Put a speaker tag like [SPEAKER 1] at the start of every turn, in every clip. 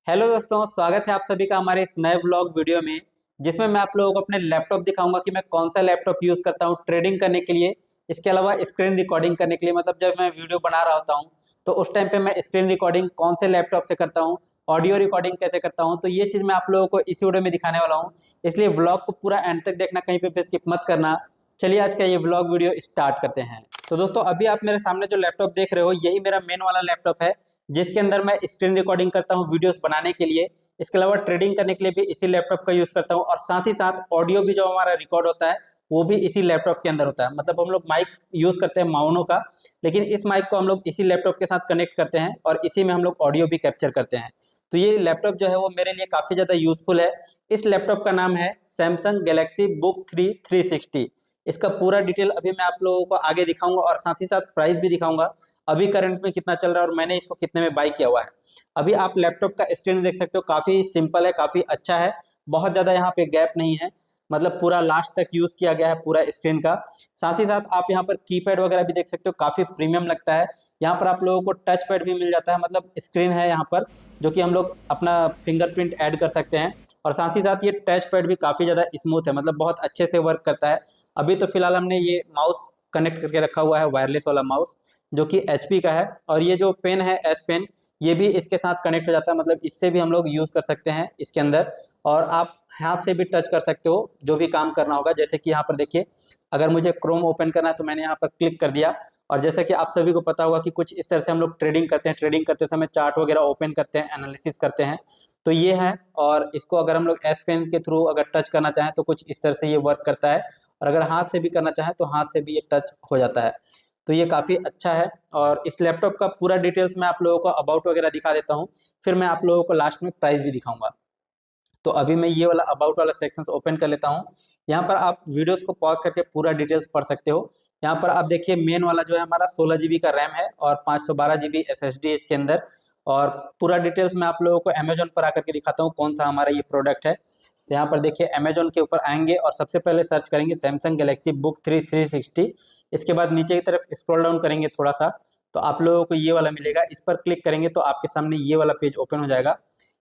[SPEAKER 1] Hello दोस्तों, स्वागत है आप सभी का हमारे इस नए व्लॉग वीडियो में, जिसमें मैं आप लोगों को अपने लैपटॉप दिखाऊंगा कि मैं कौन सा लैपटॉप यूज़ करता हूँ ट्रेडिंग करने के लिए। इसके अलावा स्क्रीन रिकॉर्डिंग करने के लिए, मतलब जब मैं वीडियो बना रहा होता हूँ तो उस टाइम पे मैं स्क्रीन रिकॉर्डिंग कौन से लैपटॉप से करता हूँ, ऑडियो रिकॉर्डिंग कैसे करता हूँ, तो ये चीज़ मैं आप लोगों को इस वीडियो में दिखाने वाला हूँ। इसलिए व्लॉग को पूरा एंड तक देखना, कहीं पे भी स्किप मत करना। चलिए आज का ये व्लॉग वीडियो स्टार्ट करते हैं। तो दोस्तों, अभी आप मेरे सामने जो लैपटॉप देख रहे हो यही मेरा मेन वाला लैपटॉप है, जिसके अंदर मैं स्क्रीन रिकॉर्डिंग करता हूँ वीडियोस बनाने के लिए। इसके अलावा ट्रेडिंग करने के लिए भी इसी लैपटॉप का यूज़ करता हूँ, और साथ ही साथ ऑडियो भी जो हमारा रिकॉर्ड होता है वो भी इसी लैपटॉप के अंदर होता है। मतलब हम लोग माइक यूज़ करते हैं माउनो का, लेकिन इस माइक को हम लोग इसी लैपटॉप के साथ कनेक्ट करते हैं और इसी में हम लोग ऑडियो भी कैप्चर करते हैं। तो ये लैपटॉप जो है वो मेरे लिए काफ़ी ज़्यादा यूज़फुल है। इस लैपटॉप का नाम है सैमसंग गैलेक्सी बुक 360। इसका पूरा डिटेल अभी मैं आप लोगों को आगे दिखाऊंगा, और साथ ही साथ प्राइस भी दिखाऊंगा अभी करंट में कितना चल रहा है और मैंने इसको कितने में बाय किया हुआ है। अभी आप लैपटॉप का स्क्रीन देख सकते हो, काफ़ी सिंपल है, काफ़ी अच्छा है। बहुत ज़्यादा यहाँ पे गैप नहीं है, मतलब पूरा लास्ट तक यूज़ किया गया है पूरा स्क्रीन का। साथ ही साथ आप यहाँ पर कीपैड वगैरह भी देख सकते हो, काफ़ी प्रीमियम लगता है। यहाँ पर आप लोगों को टच पैड भी मिल जाता है, मतलब स्क्रीन है यहाँ पर जो कि हम लोग अपना फिंगरप्रिंट ऐड कर सकते हैं। और साथ ही साथ ये टच पैड भी काफ़ी ज़्यादा स्मूथ है, मतलब बहुत अच्छे से वर्क करता है। अभी तो फिलहाल हमने ये माउस कनेक्ट करके रखा हुआ है, वायरलेस वाला माउस, जो कि एचपी का है। और ये जो पेन है एस पेन, ये भी इसके साथ कनेक्ट हो जाता है, मतलब इससे भी हम लोग यूज़ कर सकते हैं इसके अंदर। और आप हाथ से भी टच कर सकते हो जो भी काम करना होगा। जैसे कि यहाँ पर देखिए, अगर मुझे क्रोम ओपन करना है तो मैंने यहाँ पर क्लिक कर दिया। और जैसे कि आप सभी को पता होगा कि कुछ इस तरह से हम लोग ट्रेडिंग करते हैं, ट्रेडिंग करते समय चार्ट वगैरह ओपन करते हैं, एनालिसिस करते हैं। तो ये है, और इसको अगर हम लोग एस पेन के थ्रू अगर टच करना चाहें तो कुछ इस तरह से ये वर्क करता है। और अगर हाथ से भी करना चाहें तो हाथ से भी ये टच हो जाता है। तो ये काफ़ी अच्छा है। और इस लैपटॉप का पूरा डिटेल्स मैं आप लोगों को अबाउट वगैरह दिखा देता हूँ, फिर मैं आप लोगों को लास्ट में प्राइस भी दिखाऊंगा। तो अभी मैं ये वाला अबाउट वाला सेक्शन ओपन कर लेता हूँ। यहाँ पर आप वीडियोस को पॉज करके पूरा डिटेल्स पढ़ सकते हो। यहाँ पर आप देखिए, मेन वाला जो है हमारा 16 GB का रैम है और 512 GB SSD इसके अंदर। और पूरा डिटेल्स मैं आप लोगों को अमेजोन पर आकर के दिखाता हूँ कौन सा हमारा ये प्रोडक्ट है। तो यहाँ पर देखिए, अमेजोन के ऊपर आएंगे और सबसे पहले सर्च करेंगे सैमसंग गैलेक्सी बुक 360। इसके बाद नीचे की तरफ स्क्रॉल डाउन करेंगे थोड़ा सा, तो आप लोगों को ये वाला मिलेगा। इस पर क्लिक करेंगे तो आपके सामने ये वाला पेज ओपन हो जाएगा।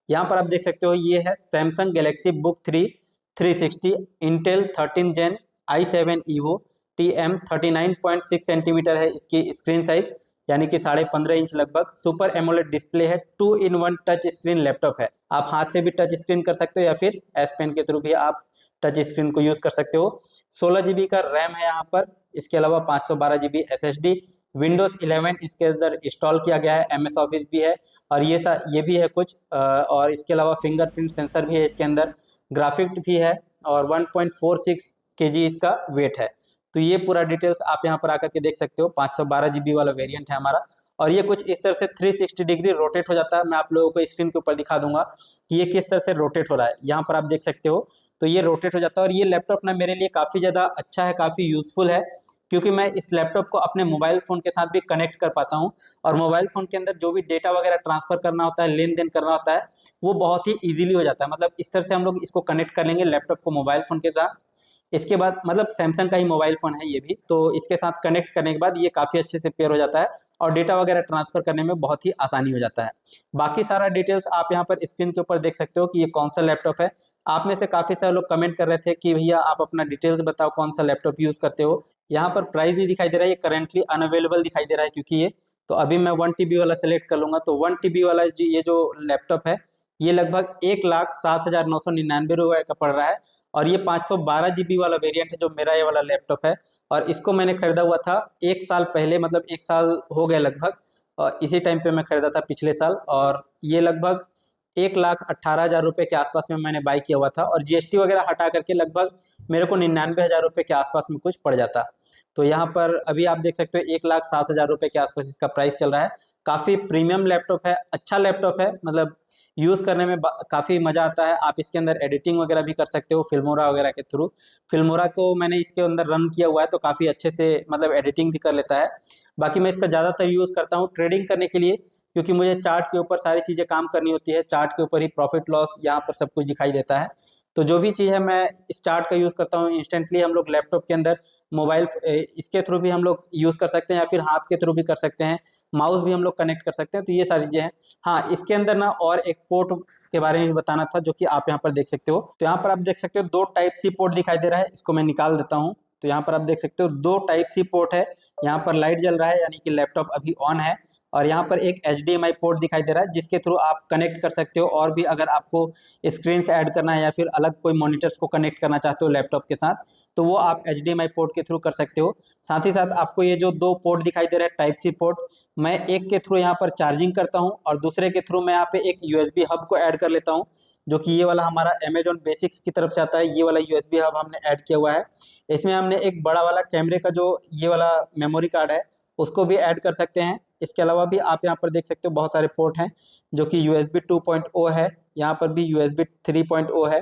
[SPEAKER 1] यहाँ पर आप देख सकते हो, ये है Samsung Galaxy book 360 Intel 13 Gen i7 evo TM 39.6 centimetre है इसकी स्क्रीन साइज, यानी कि 15.5 इंच लगभग। सुपर एमोलेड डिस्प्ले है, 2 in 1 टच स्क्रीन लैपटॉप है। आप हाथ से भी टच स्क्रीन कर सकते हो या फिर एस पेन के थ्रू भी आप टच स्क्रीन को यूज कर सकते हो। 16 GB का रैम है यहाँ पर। इसके अलावा 512 GB SSD, विंडोज 11 इसके अंदर इंस्टॉल किया गया है, MS ऑफिस भी है। और ये भी है कुछ और इसके अलावा फिंगरप्रिंट सेंसर भी है इसके अंदर, ग्राफिक भी है। और 1.46 kg इसका वेट है। तो ये पूरा डिटेल्स आप यहाँ पर आकर के देख सकते हो। 512 GB वाला वेरिएंट है हमारा। और ये कुछ इस तरह से 360 डिग्री रोटेट हो जाता है। मैं आप लोगों को स्क्रीन के ऊपर दिखा दूंगा कि ये किस तरह से रोटेट हो रहा है, यहाँ पर आप देख सकते हो। तो ये रोटेट हो जाता है, और ये लैपटॉप ना मेरे लिए काफ़ी ज़्यादा अच्छा है, काफ़ी यूज़फुल है, क्योंकि मैं इस लैपटॉप को अपने मोबाइल फ़ोन के साथ भी कनेक्ट कर पाता हूँ। और मोबाइल फ़ोन के अंदर जो भी डेटा वगैरह ट्रांसफ़र करना होता है, लेन देन करना होता है, वो बहुत ही ईजिली हो जाता है। मतलब इस तरह से हम लोग इसको कनेक्ट कर लेंगे लैपटॉप को मोबाइल फ़ोन के साथ। इसके बाद मतलब सैमसंग का ही मोबाइल फ़ोन है ये भी, तो इसके साथ कनेक्ट करने के बाद ये काफ़ी अच्छे से पेयर हो जाता है, और डेटा वगैरह ट्रांसफ़र करने में बहुत ही आसानी हो जाता है। बाकी सारा डिटेल्स आप यहाँ पर स्क्रीन के ऊपर देख सकते हो कि ये कौन सा लैपटॉप है। आप में से काफ़ी सारे लोग कमेंट कर रहे थे कि भैया आप अपना डिटेल्स बताओ, कौन सा लैपटॉप यूज़ करते हो। यहाँ पर प्राइस नहीं दिखाई दे रहा है, ये करेंटली अनअवेलेबल दिखाई दे रहा है, क्योंकि ये तो अभी मैं 1 TB वाला सेलेक्ट कर लूँगा, तो 1 TB वाला ये जो लैपटॉप है ये लगभग 1,07,999 रुपये का पड़ रहा है। और ये 512 GB वाला वेरिएंट है जो मेरा ये वाला लैपटॉप है। और इसको मैंने खरीदा हुआ था 1 साल पहले, मतलब 1 साल हो गए लगभग। और इसी टाइम पे मैं खरीदा था पिछले साल, और ये लगभग 1,18,000 रुपये के आसपास में मैंने बाई किया हुआ था, और जीएसटी वगैरह हटा करके लगभग मेरे को 99,000 रुपये के आसपास में कुछ पड़ जाता। तो यहाँ पर अभी आप देख सकते हो 1,07,000 रुपये के आसपास इसका प्राइस चल रहा है। काफ़ी प्रीमियम लैपटॉप है, अच्छा लैपटॉप है, मतलब यूज़ करने में काफ़ी मज़ा आता है। आप इसके अंदर एडिटिंग वगैरह भी कर सकते हो फिल्मोरा वगैरह के थ्रू। फिल्मोरा को मैंने इसके अंदर रन किया हुआ है, तो काफ़ी अच्छे से मतलब एडिटिंग भी कर लेता है। बाकी मैं इसका ज़्यादातर यूज़ करता हूँ ट्रेडिंग करने के लिए, क्योंकि मुझे चार्ट के ऊपर सारी चीज़ें काम करनी होती है। चार्ट के ऊपर ही प्रॉफिट लॉस यहाँ पर सब कुछ दिखाई देता है। तो जो भी चीज़ है मैं स्टार्ट का यूज़ करता हूँ इंस्टेंटली। हम लोग लैपटॉप के अंदर मोबाइल इसके थ्रू भी हम लोग यूज़ कर सकते हैं या फिर हाथ के थ्रू भी कर सकते हैं, माउस भी हम लोग कनेक्ट कर सकते हैं। तो ये सारी चीज़ें हैं। हाँ, इसके अंदर ना और एक पोर्ट के बारे में भी बताना था जो कि आप यहाँ पर देख सकते हो। तो यहाँ पर आप देख सकते हो 2 टाइप सी पोर्ट दिखाई दे रहा है, इसको मैं निकाल देता हूँ। तो यहाँ पर आप देख सकते हो 2 टाइप सी पोर्ट है। यहाँ पर लाइट जल रहा है यानी कि लैपटॉप अभी ऑन है, और यहाँ पर एक HDMI पोर्ट दिखाई दे रहा है जिसके थ्रू आप कनेक्ट कर सकते हो। और भी अगर आपको स्क्रीन से ऐड करना है या फिर अलग कोई मॉनिटर्स को कनेक्ट करना चाहते हो लैपटॉप के साथ, तो वो आप HDMI पोर्ट के थ्रू कर सकते हो। साथ ही साथ आपको ये जो 2 पोर्ट दिखाई दे रहे हैं टाइप सी पोर्ट, मैं एक के थ्रू यहाँ पर चार्जिंग करता हूँ और दूसरे के थ्रू मैं यहाँ पे एक USB हब को ऐड कर लेता हूँ, जो कि ये वाला हमारा अमेजॉन बेसिक्स की तरफ से आता है। ये वाला USB हब हमने ऐड किया हुआ है। इसमें हमने एक बड़ा वाला कैमरे का जो ये वाला मेमोरी कार्ड है उसको भी ऐड कर सकते हैं। इसके अलावा भी आप यहाँ पर देख सकते हो बहुत सारे पोर्ट हैं, जो कि USB 2.0 है, यहाँ पर भी USB 3.0 है,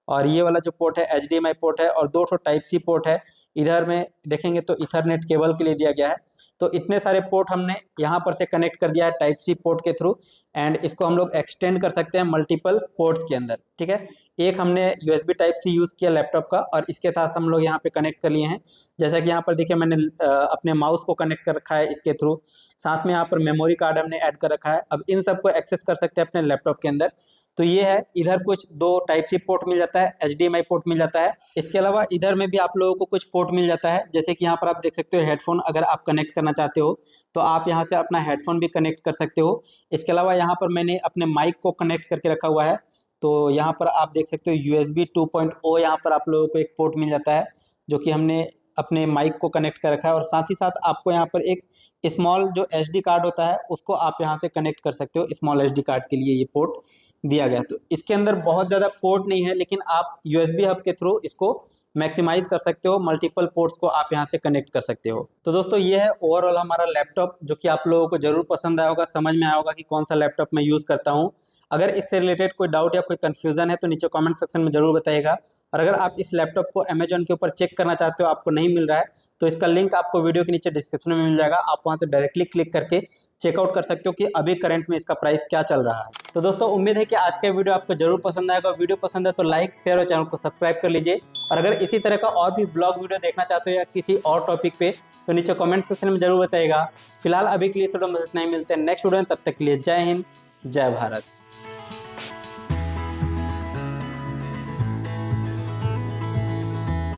[SPEAKER 1] और ये वाला जो पोर्ट है HDMI पोर्ट है, और 2 टाइप सी पोर्ट है। इधर में देखेंगे तो इथरनेट केबल के लिए दिया गया है। तो इतने सारे पोर्ट हमने यहाँ पर से कनेक्ट कर दिया है टाइप सी पोर्ट के थ्रू, एंड इसको हम लोग एक्सटेंड कर सकते हैं मल्टीपल पोर्ट्स के अंदर। ठीक है, एक हमने USB टाइप सी यूज़ किया लैपटॉप का, और इसके साथ हम लोग यहाँ पे कनेक्ट कर लिए हैं। जैसा कि यहाँ पर देखिए मैंने अपने माउस को कनेक्ट कर रखा है इसके थ्रू, साथ में यहाँ पर मेमोरी कार्ड हमने ऐड कर रखा है। अब इन सबको एक्सेस कर सकते हैं अपने लैपटॉप के अंदर। तो ये है, इधर कुछ 2 टाइप सी पोर्ट मिल जाता है, HDMI पोर्ट मिल जाता है। इसके अलावा इधर में भी आप लोगों को कुछ पोर्ट मिल जाता है, जैसे कि यहाँ पर आप देख सकते हो हेडफोन अगर आप कनेक्ट करना चाहते हो तो आप यहाँ से अपना हेडफोन भी कनेक्ट कर सकते हो। इसके अलावा यहाँ पर मैंने अपने माइक को कनेक्ट करके रखा हुआ है। तो यहाँ पर आप देख सकते हो USB 2.0 यहाँ पर आप लोगों को एक पोर्ट मिल जाता है, जो कि हमने अपने माइक को कनेक्ट कर रखा है। और साथ ही साथ आपको यहाँ पर एक स्मॉल जो SD कार्ड होता है उसको आप यहाँ से कनेक्ट कर सकते हो। स्मॉल SD कार्ड के लिए ये पोर्ट दिया गया। तो इसके अंदर बहुत ज़्यादा पोर्ट नहीं है, लेकिन आप USB हब के थ्रू इसको मैक्सिमाइज कर सकते हो, मल्टीपल पोर्ट्स को आप यहाँ से कनेक्ट कर सकते हो। तो दोस्तों ये है ओवरऑल हमारा लैपटॉप, जो कि आप लोगों को जरूर पसंद आया होगा, समझ में आया होगा कि कौन सा लैपटॉप मैं यूज़ करता हूँ। अगर इससे रिलेटेड कोई डाउट या कोई कन्फ्यूज़न है तो नीचे कमेंट सेक्शन में ज़रूर बताइएगा। और अगर आप इस लैपटॉप को अमेजॉन के ऊपर चेक करना चाहते हो, आपको नहीं मिल रहा है, तो इसका लिंक आपको वीडियो के नीचे डिस्क्रिप्शन में मिल जाएगा। आप वहाँ से डायरेक्टली क्लिक करके चेकआउट कर सकते हो कि अभी करंट में इसका प्राइस क्या चल रहा है। तो दोस्तों उम्मीद है कि आज का वीडियो आपको जरूर पसंद आएगा। वीडियो पसंद है तो लाइक, शेयर और चैनल को सब्सक्राइब कर लीजिए। और अगर इसी तरह का और भी व्लॉग वीडियो देखना चाहते हो या किसी और टॉपिक पे, तो नीचे कमेंट सेक्शन में जरूर बताइएगा। फिलहाल अभी के लिए इतना ही, मिलते हैं नेक्स्ट वीडियो में। तब तक के लिए जय हिंद, जय भारत।